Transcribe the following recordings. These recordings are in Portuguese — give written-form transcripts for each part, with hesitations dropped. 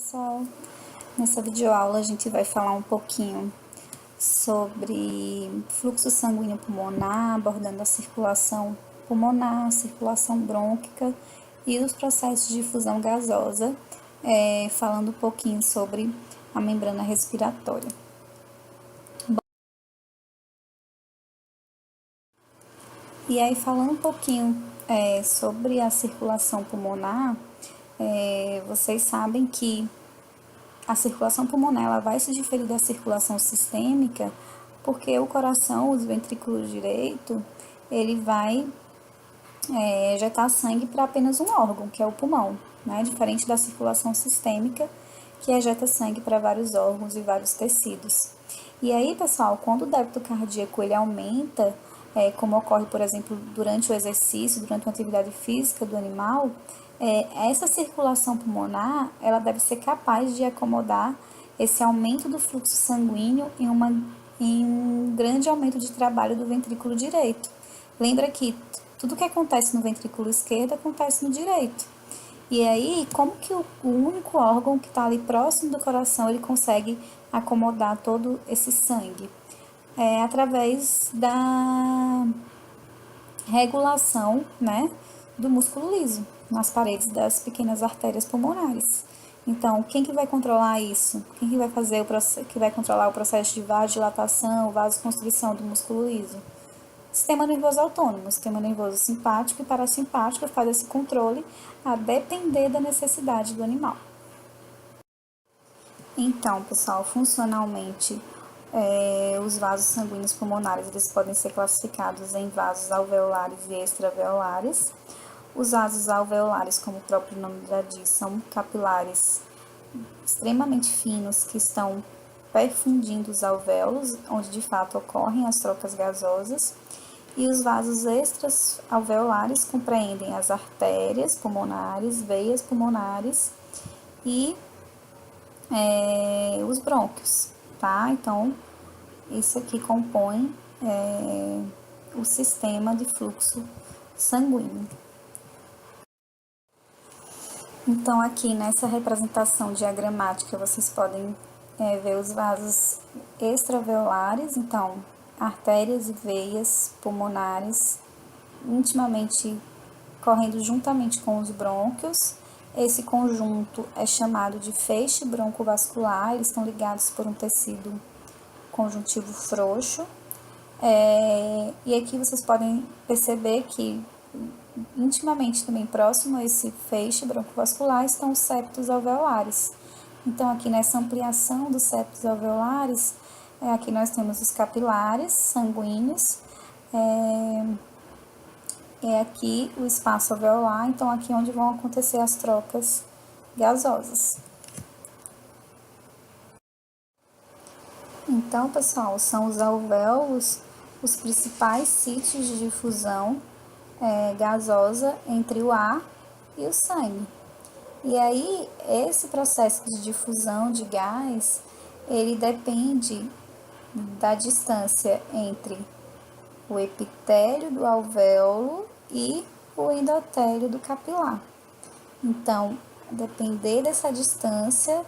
Pessoal, nessa videoaula a gente vai falar um pouquinho sobre fluxo sanguíneo pulmonar, abordando a circulação pulmonar, circulação brônquica e os processos de difusão gasosa, falando um pouquinho sobre a membrana respiratória. E aí, falando um pouquinho sobre a circulação pulmonar, vocês sabem que a circulação pulmonar ela vai se diferir da circulação sistêmica, porque o coração, os ventrículos direito, ele vai ejetar sangue para apenas um órgão, que é o pulmão, né? Diferente da circulação sistêmica, que ejeta sangue para vários órgãos e vários tecidos. E aí, pessoal, quando o débito cardíaco ele aumenta, como ocorre, por exemplo, durante o exercício, durante uma atividade física do animal, essa circulação pulmonar, ela deve ser capaz de acomodar esse aumento do fluxo sanguíneo em um grande aumento de trabalho do ventrículo direito. Lembra que tudo que acontece no ventrículo esquerdo acontece no direito. E aí, como que o único órgão que está ali próximo do coração, ele consegue acomodar todo esse sangue? Através da regulação, né, do músculo liso nas paredes das pequenas artérias pulmonares. Então, quem que vai controlar isso? Quem que vai fazer que vai controlar o processo de vasodilatação, vasoconstrição do músculo liso? Sistema nervoso autônomo, sistema nervoso simpático e parasimpático faz esse controle a depender da necessidade do animal. Então, pessoal, funcionalmente, os vasos sanguíneos pulmonares eles podem ser classificados em vasos alveolares e extraveolares. Os vasos alveolares, como o próprio nome já diz, são capilares extremamente finos que estão perfundindo os alvéolos, onde de fato ocorrem as trocas gasosas. E os vasos extra-alveolares compreendem as artérias pulmonares, veias pulmonares e os brônquios, tá? Então, isso aqui compõe o sistema de fluxo sanguíneo. Então, aqui nessa representação diagramática, vocês podem ver os vasos extraveolares, então, artérias e veias pulmonares intimamente correndo juntamente com os brônquios. Esse conjunto é chamado de feixe broncovascular, eles estão ligados por um tecido conjuntivo frouxo. E aqui vocês podem perceber que intimamente também próximo a esse feixe broncovascular estão os septos alveolares. Então, aqui nessa ampliação dos septos alveolares, aqui nós temos os capilares sanguíneos, aqui o espaço alveolar, então aqui onde vão acontecer as trocas gasosas. Então, pessoal, são os alvéolos os principais sítios de difusão gasosa entre o ar e o sangue. E aí, esse processo de difusão de gás, ele depende da distância entre o epitélio do alvéolo e o endotélio do capilar. Então, depender dessa distância,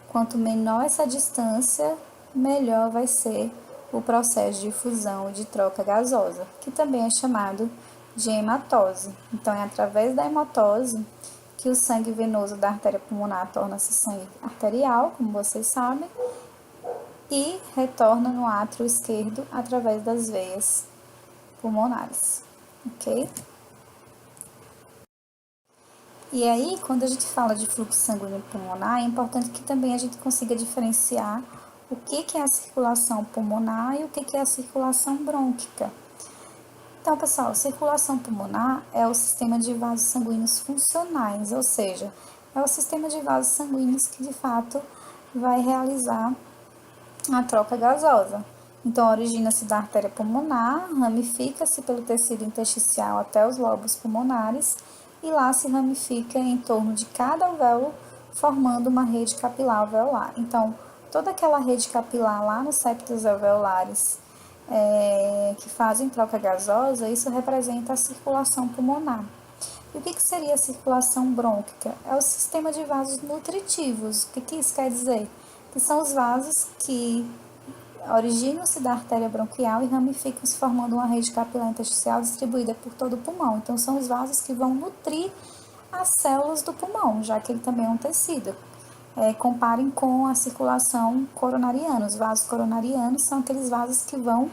quanto menor essa distância, melhor vai ser o processo de difusão de troca gasosa, que também é chamado de hematose. Então, é através da hematose que o sangue venoso da artéria pulmonar torna-se sangue arterial, como vocês sabem, e retorna no átrio esquerdo através das veias pulmonares, ok? E aí, quando a gente fala de fluxo sanguíneo pulmonar, é importante que também a gente consiga diferenciar o que é a circulação pulmonar e o que é a circulação brônquica. Então, pessoal, a circulação pulmonar é o sistema de vasos sanguíneos funcionais, ou seja, é o sistema de vasos sanguíneos que de fato vai realizar a troca gasosa. Então, origina-se da artéria pulmonar, ramifica-se pelo tecido intersticial até os lobos pulmonares e lá se ramifica em torno de cada alvéolo, formando uma rede capilar alveolar. Então, toda aquela rede capilar lá nos septos alveolares que fazem troca gasosa, isso representa a circulação pulmonar. E o que seria a circulação brônquica? É o sistema de vasos nutritivos. O que isso quer dizer? Que são os vasos que originam-se da artéria bronquial e ramificam-se formando uma rede capilar intersticial distribuída por todo o pulmão. Então, são os vasos que vão nutrir as células do pulmão, já que ele também é um tecido. Comparem com a circulação coronariana. Os vasos coronarianos são aqueles vasos que vão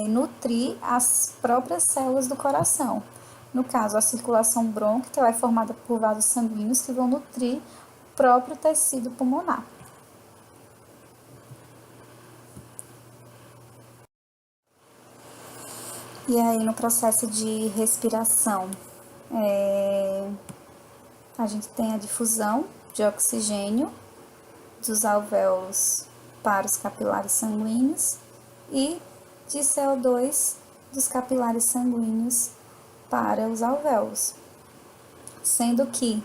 nutrir as próprias células do coração. No caso, a circulação brônquica é formada por vasos sanguíneos que vão nutrir o próprio tecido pulmonar. E aí, no processo de respiração, a gente tem a difusão de oxigênio dos alvéolos para os capilares sanguíneos e de CO2 dos capilares sanguíneos para os alvéolos, sendo que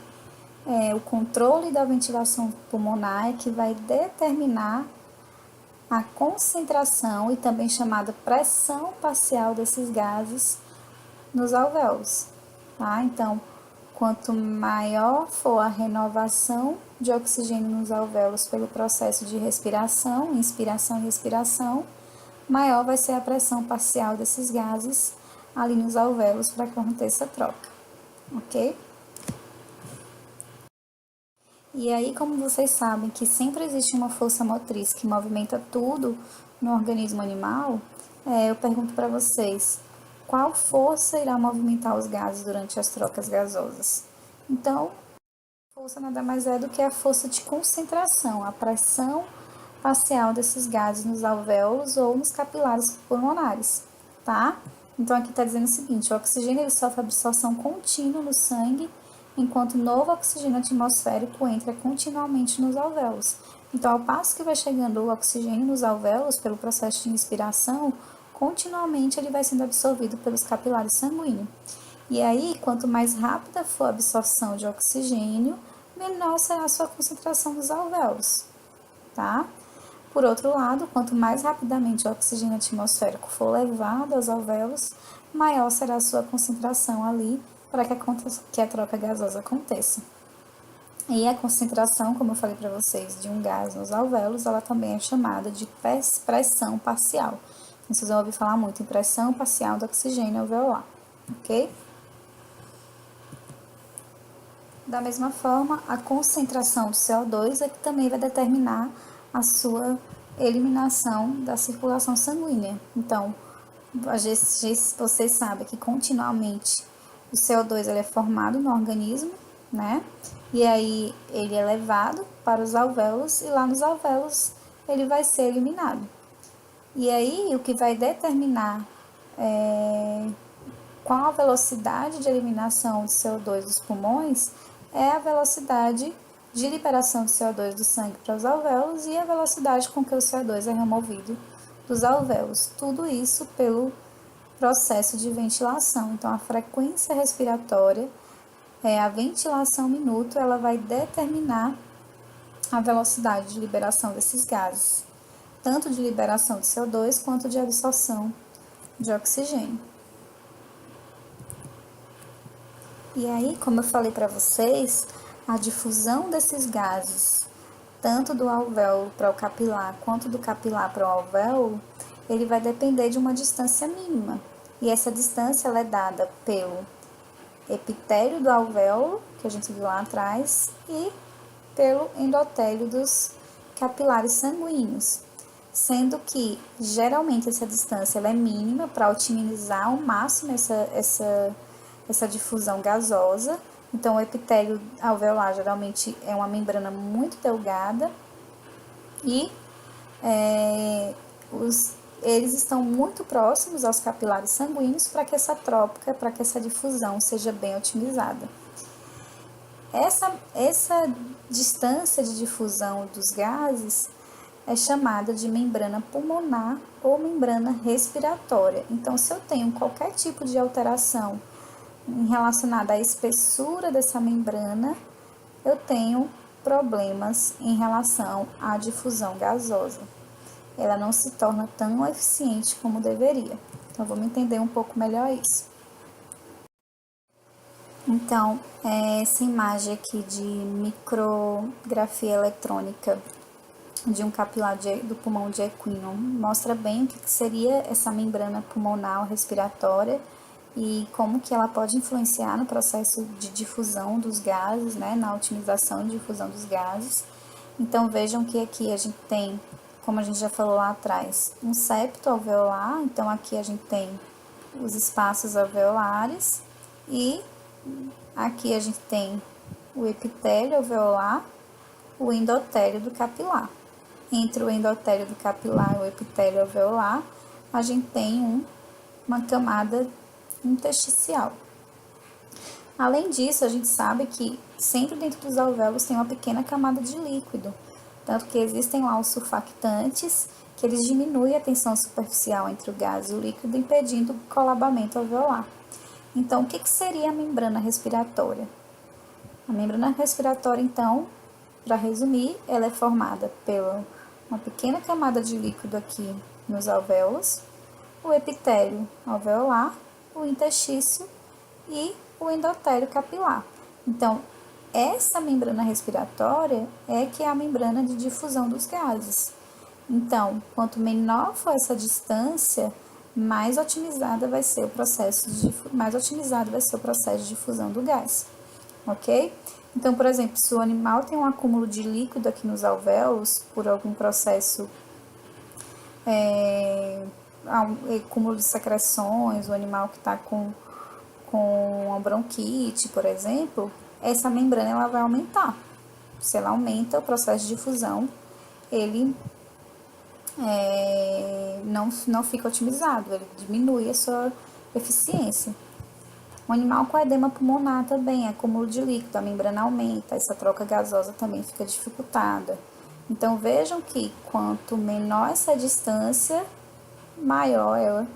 o controle da ventilação pulmonar é que vai determinar a concentração e também chamada pressão parcial desses gases nos alvéolos, tá? Então, quanto maior for a renovação de oxigênio nos alvéolos pelo processo de respiração, inspiração e expiração, maior vai ser a pressão parcial desses gases ali nos alvéolos para que aconteça a troca, ok? E aí, como vocês sabem que sempre existe uma força motriz que movimenta tudo no organismo animal, eu pergunto para vocês, qual força irá movimentar os gases durante as trocas gasosas? Então, a força nada mais é do que a força de concentração, a pressão parcial desses gases nos alvéolos ou nos capilares pulmonares, tá? Então, aqui está dizendo o seguinte, o oxigênio ele sofre absorção contínua no sangue, enquanto novo oxigênio atmosférico entra continuamente nos alvéolos. Então, ao passo que vai chegando o oxigênio nos alvéolos pelo processo de inspiração, continuamente ele vai sendo absorvido pelos capilares sanguíneos. E aí, quanto mais rápida for a absorção de oxigênio, menor será a sua concentração nos alvéolos, tá? Por outro lado, quanto mais rapidamente o oxigênio atmosférico for levado aos alvéolos, maior será a sua concentração ali para que a troca gasosa aconteça. E a concentração, como eu falei para vocês, de um gás nos alvéolos, ela também é chamada de pressão parcial. Vocês vão ouvir falar muito em pressão parcial do oxigênio alveolar, ok? Da mesma forma, a concentração de CO2 é que também vai determinar a sua eliminação da circulação sanguínea. Então, vocês sabem que continuamente o CO2 ele é formado no organismo, né? E aí ele é levado para os alvéolos e lá nos alvéolos ele vai ser eliminado. E aí o que vai determinar qual a velocidade de eliminação de CO2 dos pulmões é a velocidade de liberação de CO2 do sangue para os alvéolos e a velocidade com que o CO2 é removido dos alvéolos. Tudo isso pelo processo de ventilação. Então, a frequência respiratória, a ventilação minuto, ela vai determinar a velocidade de liberação desses gases, tanto de liberação de CO2 quanto de absorção de oxigênio. E aí, como eu falei para vocês, a difusão desses gases, tanto do alvéolo para o capilar quanto do capilar para o alvéolo, ele vai depender de uma distância mínima. E essa distância ela é dada pelo epitélio do alvéolo, que a gente viu lá atrás, e pelo endotélio dos capilares sanguíneos. Sendo que, geralmente, essa distância ela é mínima para otimizar ao máximo essa difusão gasosa. Então, o epitélio alveolar geralmente é uma membrana muito delgada e eles estão muito próximos aos capilares sanguíneos para que essa difusão seja bem otimizada. Essa distância de difusão dos gases é chamada de membrana pulmonar ou membrana respiratória. Então, se eu tenho qualquer tipo de alteração relacionada à espessura dessa membrana, eu tenho problemas em relação à difusão gasosa. Ela não se torna tão eficiente como deveria. Então, vamos entender um pouco melhor isso. Então, essa imagem aqui de micrografia eletrônica de um capilar do pulmão de equino mostra bem o que seria essa membrana pulmonar respiratória e como que ela pode influenciar no processo de difusão dos gases, né, na otimização e difusão dos gases. Então vejam que aqui a gente tem, como a gente já falou lá atrás, um septo alveolar, então aqui a gente tem os espaços alveolares e aqui a gente tem o epitélio alveolar, o endotélio do capilar. Entre o endotélio do capilar e o epitélio alveolar, a gente tem uma camada intersticial. Além disso, a gente sabe que sempre dentro dos alvéolos tem uma pequena camada de líquido, tanto que existem lá os surfactantes, que eles diminuem a tensão superficial entre o gás e o líquido, impedindo o colabamento alveolar. Então, o que seria a membrana respiratória? A membrana respiratória, então, para resumir, ela é formada por uma pequena camada de líquido aqui nos alvéolos, o epitélio alveolar, o interstício e o endotélio capilar. Então, essa membrana respiratória é que é a membrana de difusão dos gases. Então, quanto menor for essa distância, mais otimizado vai ser o processo de difusão do gás, ok? Então, por exemplo, se o animal tem um acúmulo de líquido aqui nos alvéolos por algum processo, acúmulo de secreções, o animal que está com uma bronquite, por exemplo, essa membrana ela vai aumentar. Se ela aumenta, o processo de difusão ele não fica otimizado, ele diminui a sua eficiência. O animal com edema pulmonar também, acúmulo de líquido, a membrana aumenta, essa troca gasosa também fica dificultada. Então vejam que quanto menor essa distância, maior é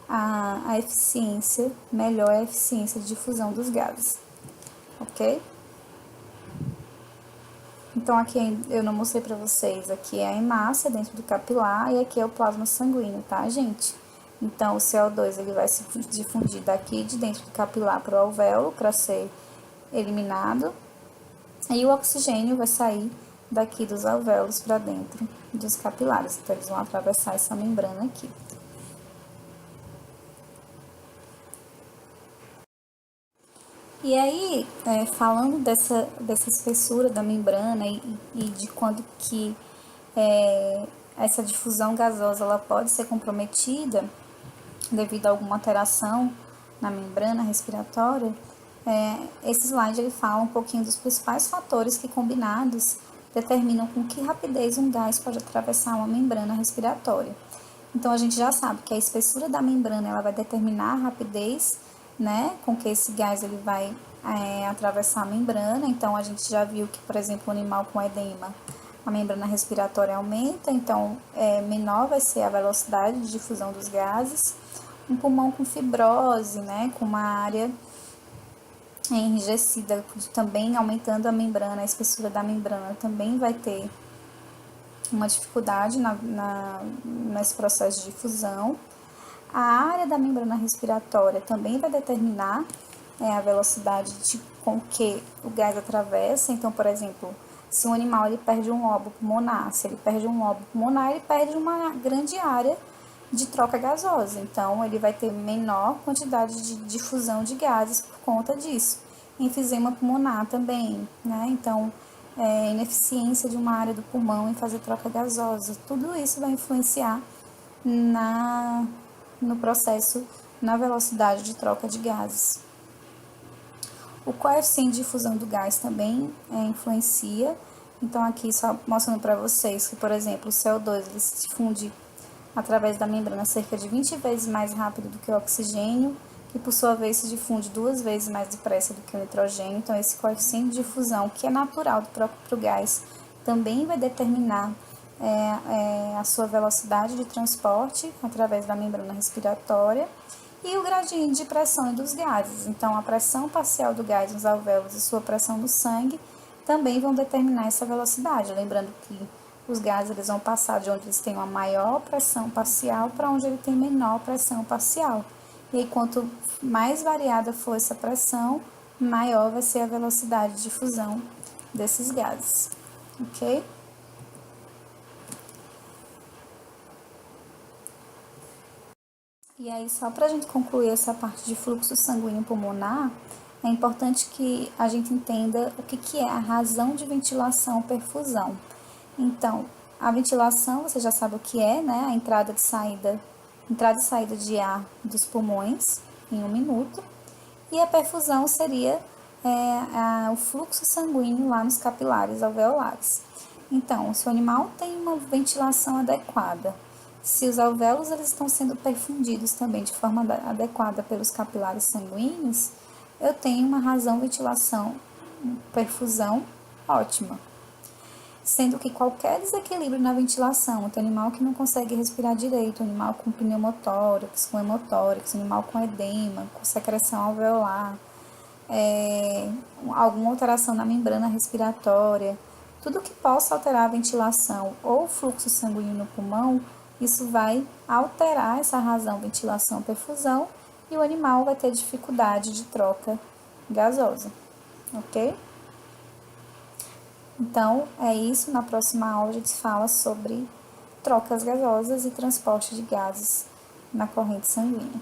a eficiência, melhor é a eficiência de difusão dos gases, ok? Então aqui eu não mostrei para vocês, aqui é a hemácia dentro do capilar e aqui é o plasma sanguíneo, tá, gente? Então o CO2 ele vai se difundir daqui de dentro do capilar para o alvéolo para ser eliminado e o oxigênio vai sair daqui dos alvéolos para dentro dos capilares, então eles vão atravessar essa membrana aqui. E aí, falando dessa espessura da membrana e de quando que essa difusão gasosa ela pode ser comprometida devido a alguma alteração na membrana respiratória, esse slide ele fala um pouquinho dos principais fatores que combinados determinam com que rapidez um gás pode atravessar uma membrana respiratória. Então a gente já sabe que a espessura da membrana ela vai determinar a rapidez, né, com que esse gás ele vai atravessar a membrana. Então a gente já viu que, por exemplo, o animal com edema, a membrana respiratória aumenta, então menor vai ser a velocidade de difusão dos gases. Um pulmão com fibrose, né, com uma área enrijecida, também aumentando a membrana, a espessura da membrana também vai ter uma dificuldade nesse processo de difusão. A área da membrana respiratória também vai determinar a velocidade com que o gás atravessa. Então, por exemplo, se um animal ele perde um lobo pulmonar, se ele perde um lobo pulmonar, ele perde uma grande área de troca gasosa. Então, ele vai ter menor quantidade de difusão de gases por conta disso. Enfisema pulmonar também, né? Então, ineficiência de uma área do pulmão em fazer troca gasosa. Tudo isso vai influenciar no processo, na velocidade de troca de gases. O coeficiente de difusão do gás também influencia. Então, aqui só mostrando para vocês que, por exemplo, o CO2 ele se difunde através da membrana cerca de 20 vezes mais rápido do que o oxigênio, que por sua vez se difunde 2 vezes mais depressa do que o nitrogênio. Então, esse coeficiente de difusão, que é natural do próprio gás, também vai determinar a sua velocidade de transporte através da membrana respiratória e o gradiente de pressão dos gases. Então, a pressão parcial do gás nos alvéolos e sua pressão no sangue também vão determinar essa velocidade. Lembrando que os gases eles vão passar de onde eles têm uma maior pressão parcial para onde ele tem menor pressão parcial. E aí, quanto mais variada for essa pressão, maior vai ser a velocidade de difusão desses gases, ok? E aí, só para a gente concluir essa parte de fluxo sanguíneo pulmonar, é importante que a gente entenda o que é a razão de ventilação perfusão. Então, a ventilação, você já sabe o que é, né? A entrada e saída de ar dos pulmões em 1 minuto. E a perfusão seria o fluxo sanguíneo lá nos capilares alveolares. Então, se o animal tem uma ventilação adequada, se os alvéolos eles estão sendo perfundidos também de forma adequada pelos capilares sanguíneos, eu tenho uma razão ventilação, perfusão ótima. Sendo que qualquer desequilíbrio na ventilação, o animal que não consegue respirar direito, o animal com pneumotórax, com hemotórax, o animal com edema, com secreção alveolar, alguma alteração na membrana respiratória, tudo que possa alterar a ventilação ou o fluxo sanguíneo no pulmão, isso vai alterar essa razão ventilação-perfusão e o animal vai ter dificuldade de troca gasosa, ok? Então, é isso. Na próxima aula a gente fala sobre trocas gasosas e transporte de gases na corrente sanguínea.